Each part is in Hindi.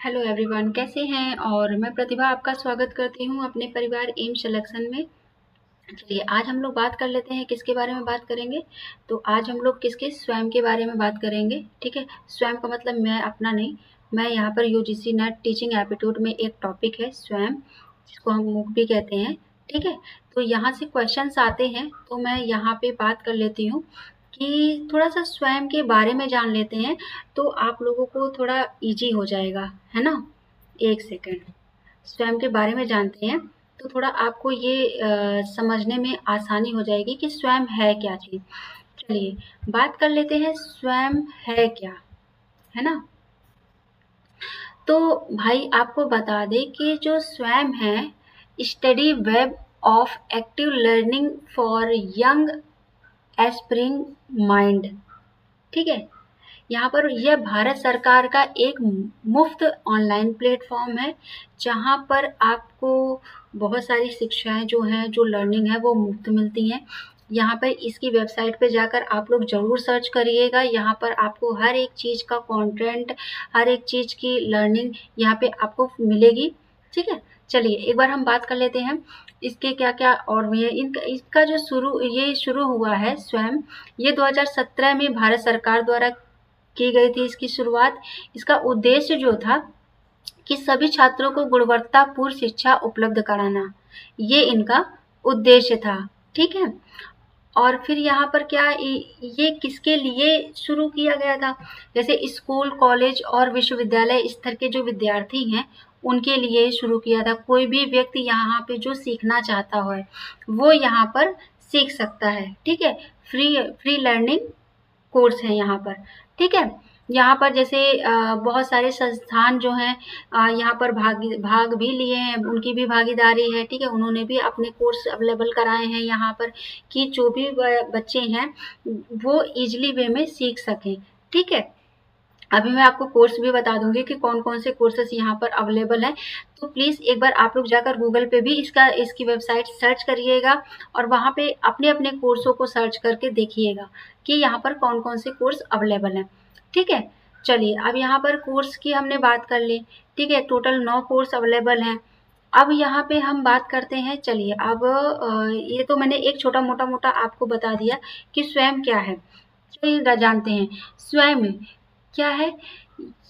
हेलो एवरीवन, कैसे हैं। और मैं प्रतिभा आपका स्वागत करती हूं अपने परिवार एम सिलेक्शन में। चलिए आज हम लोग बात कर लेते हैं, किसके बारे में बात करेंगे। तो आज हम लोग किसके स्वयं के बारे में बात करेंगे। ठीक है, स्वयं का मतलब मैं अपना नहीं, मैं यहाँ पर यूजीसी नेट टीचिंग एप्टीट्यूड में एक टॉपिक है स्वयं, जिसको हम मूक भी कहते हैं। ठीक है, तो यहाँ से क्वेश्चंस आते हैं, तो मैं यहाँ पे बात कर लेती हूँ कि थोड़ा सा स्वयं के बारे में जान लेते हैं, तो आप लोगों को थोड़ा इजी हो जाएगा, है ना। एक सेकेंड, स्वयं के बारे में जानते हैं तो थोड़ा आपको ये समझने में आसानी हो जाएगी कि स्वयं है क्या चीज़। चलिए बात कर लेते हैं स्वयं है क्या, है ना। तो भाई आपको बता दें कि जो स्वयं है, study web of active learning for young aspiring mind. ठीक है, यहाँ पर यह भारत सरकार का एक मुफ्त ऑनलाइन प्लेटफॉर्म है, जहाँ पर आपको बहुत सारी शिक्षाएं जो हैं, जो लर्निंग है वो मुफ्त मिलती हैं। यहाँ पर इसकी वेबसाइट पे जाकर आप लोग ज़रूर सर्च करिएगा। यहाँ पर आपको हर एक चीज़ का कंटेंट, हर एक चीज़ की लर्निंग यहाँ पे आपको मिलेगी। ठीक है, चलिए एक बार हम बात कर लेते हैं इसके क्या क्या और भी है। इसका जो शुरू हुआ है स्वयं, ये 2017 में भारत सरकार द्वारा की गई थी इसकी शुरुआत। इसका उद्देश्य जो था कि सभी छात्रों को गुणवत्तापूर्ण शिक्षा उपलब्ध कराना, ये इनका उद्देश्य था। ठीक है, और फिर यहाँ पर क्या ये किसके लिए शुरू किया गया था, जैसे स्कूल, कॉलेज और विश्वविद्यालय स्तर के जो विद्यार्थी हैं उनके लिए शुरू किया था। कोई भी व्यक्ति यहाँ पे जो सीखना चाहता है वो यहाँ पर सीख सकता है। ठीक है, फ्री फ्री लर्निंग कोर्स है यहाँ पर। ठीक है, यहाँ पर जैसे बहुत सारे संस्थान जो हैं यहाँ पर भाग भी लिए हैं, उनकी भी भागीदारी है। ठीक है, उन्होंने भी अपने कोर्स अवेलेबल कराए हैं यहाँ पर कि जो भी बच्चे हैं वो इजीली वे में सीख सकें। ठीक है, अभी मैं आपको कोर्स भी बता दूंगी कि कौन कौन से कोर्सेस यहाँ पर अवेलेबल हैं। तो प्लीज़ एक बार आप लोग जाकर गूगल पे भी इसकी वेबसाइट सर्च करिएगा और वहाँ पे अपने अपने कोर्सों को सर्च करके देखिएगा कि यहाँ पर कौन कौन से कोर्स अवेलेबल हैं। ठीक है, चलिए अब यहाँ पर कोर्स की हमने बात कर ली। ठीक है, टोटल 9 कोर्स अवेलेबल हैं। अब यहाँ पे हम बात करते हैं, चलिए अब ये तो मैंने एक छोटा मोटा आपको बता दिया कि स्वयं क्या है। चलिए जानते हैं स्वयं क्या है।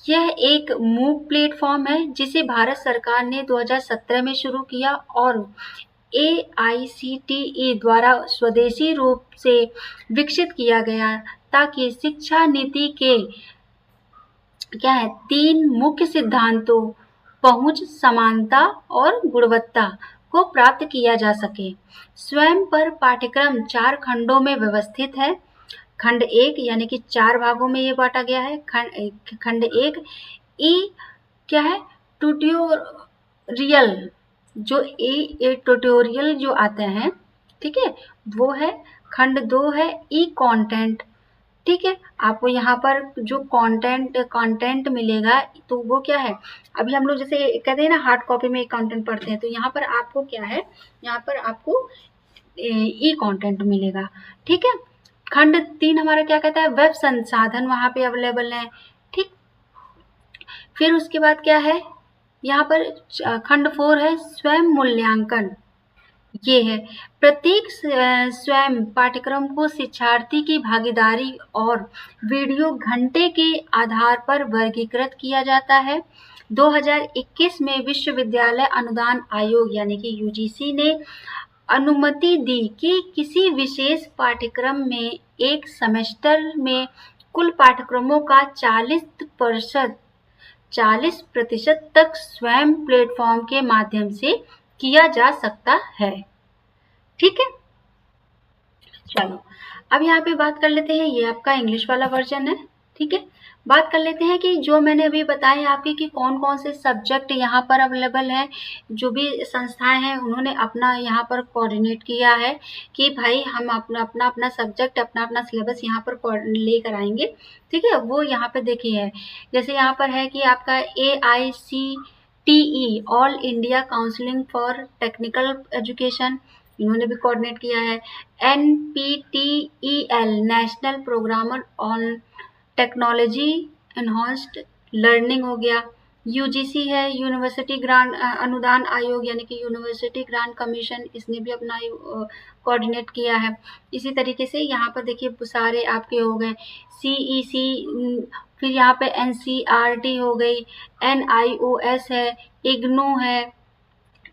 यह एक मूक प्लेटफॉर्म है जिसे भारत सरकार ने 2017 में शुरू किया और AICTE द्वारा स्वदेशी रूप से विकसित किया गया, ताकि शिक्षा नीति के क्या है 3 मुख्य सिद्धांतों पहुंच, समानता और गुणवत्ता को प्राप्त किया जा सके। स्वयं पर पाठ्यक्रम 4 खंडों में व्यवस्थित है। खंड 1 यानी कि 4 भागों में ये बांटा गया है। खंड 1 ई क्या है, ट्यूटोरियल, जो ए ट्यूटोरियल जो आते हैं, ठीक है, वो है। खंड 2 है ई कंटेंट। ठीक है, आपको यहाँ पर जो कंटेंट मिलेगा तो वो क्या है, अभी हम लोग जैसे कहते हैं ना हार्ड कॉपी में कंटेंट पढ़ते हैं, तो यहाँ पर आपको क्या है, यहाँ पर आपको ई कंटेंट मिलेगा। ठीक है, खंड 3 हमारा क्या कहता है, वेब संसाधन वहाँ पे अवेलेबल है। ठीक, फिर उसके बाद क्या है, यहाँ पर खंड 4 है स्वयं मूल्यांकन। ये है प्रत्येक स्वयं पाठ्यक्रम को शिक्षार्थी की भागीदारी और वीडियो घंटे के आधार पर वर्गीकृत किया जाता है। 2021 में विश्वविद्यालय अनुदान आयोग यानी कि यूजीसी ने अनुमति दी कि किसी विशेष पाठ्यक्रम में एक सेमेस्टर में कुल पाठ्यक्रमों का 40% तक स्वयं प्लेटफॉर्म के माध्यम से किया जा सकता है। ठीक है, चलो अब यहाँ पे बात कर लेते हैं, ये आपका इंग्लिश वाला वर्जन है। ठीक है, बात कर लेते हैं कि जो मैंने अभी बताया आपके कि कौन कौन से सब्जेक्ट यहाँ पर अवेलेबल हैं। जो भी संस्थाएं हैं उन्होंने अपना यहाँ पर कोऑर्डिनेट किया है कि भाई हम अपना अपना अपना सब्जेक्ट, अपना अपना सिलेबस यहाँ पर लेकर आएंगे। ठीक है, वो यहाँ पे देखिए है, जैसे यहाँ पर है कि आपका AICTE all India counselling for technical education, इन्होंने भी कोऑर्डिनेट किया है। NPTEL national programmer on technology enhanced learning हो गया। यूजीसी है, यूनिवर्सिटी ग्रांट अनुदान आयोग यानी कि यूनिवर्सिटी ग्रांट कमीशन, इसने भी अपना कोऑर्डिनेट किया है। इसी तरीके से यहाँ पर देखिए सारे आपके हो गए, सीईसी, फिर यहाँ पे एनसीईआरटी हो गई, एनआईओएस है, इग्नू है,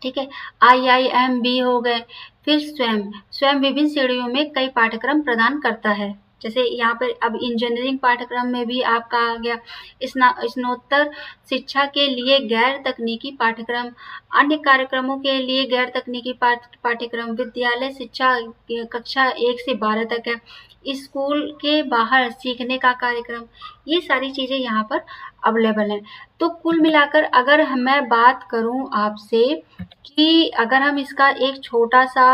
ठीक है, आईआईएम भी हो गए। फिर स्वयं स्वयं विभिन्न श्रेणियों में कई पाठ्यक्रम प्रदान करता है। जैसे यहाँ पर अब इंजीनियरिंग पाठ्यक्रम में भी आपका आ गया, स्नातकोत्तर शिक्षा के लिए गैर तकनीकी पाठ्यक्रम, अन्य कार्यक्रमों के लिए गैर तकनीकी पाठ्यक्रम, विद्यालय शिक्षा कक्षा 1 से 12 तक है, स्कूल के बाहर सीखने का कार्यक्रम, ये सारी चीज़ें यहाँ पर अवेलेबल हैं। तो कुल मिलाकर अगर मैं बात करूँ आपसे कि अगर हम इसका एक छोटा सा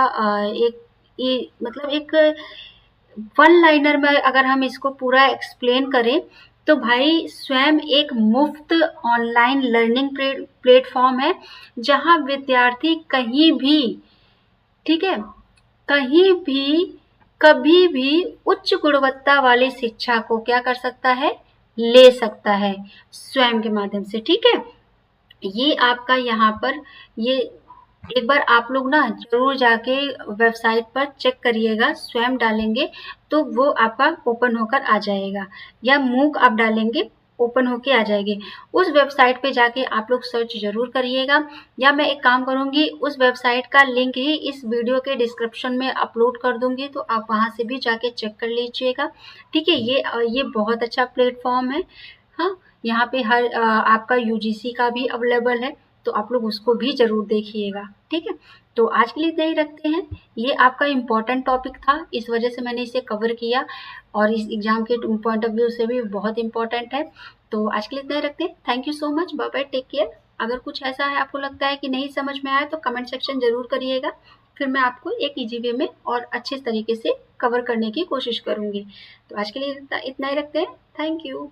मतलब एक वन लाइनर में अगर हम इसको पूरा एक्सप्लेन करें, तो भाई स्वयं एक मुफ्त ऑनलाइन लर्निंग प्लेटफॉर्म है, जहां विद्यार्थी कहीं भी, ठीक है, कहीं भी कभी भी उच्च गुणवत्ता वाली शिक्षा को क्या कर सकता है, ले सकता है स्वयं के माध्यम से। ठीक है, ये आपका यहाँ पर ये एक बार आप लोग ना जरूर जाके वेबसाइट पर चेक करिएगा, स्वयं डालेंगे तो वो आपका ओपन होकर आ जाएगा, या मूक आप डालेंगे ओपन होके आ जाएगी। उस वेबसाइट पे जाके आप लोग सर्च जरूर करिएगा, या मैं एक काम करूंगी उस वेबसाइट का लिंक ही इस वीडियो के डिस्क्रिप्शन में अपलोड कर दूंगी, तो आप वहां से भी जाके चेक कर लीजिएगा। ठीक है, ये बहुत अच्छा प्लेटफॉर्म है। हाँ, यहाँ पे हर आपका यूजीसी का भी अवेलेबल है, तो आप लोग उसको भी जरूर देखिएगा। ठीक है, तो आज के लिए इतना ही रखते हैं। ये आपका इम्पोर्टेंट टॉपिक था, इस वजह से मैंने इसे कवर किया, और इस एग्जाम के पॉइंट ऑफ व्यू से भी बहुत इंपॉर्टेंट है। तो आज के लिए इतना ही रखते हैं। Thank you so much, bye bye, take care. अगर कुछ ऐसा है आपको लगता है कि नहीं समझ में आया, तो कमेंट सेक्शन जरूर करिएगा, फिर मैं आपको एक ईजी वे में और अच्छे तरीके से कवर करने की कोशिश करूंगी। तो आज के लिए इतना ही रखते हैं। Thank you.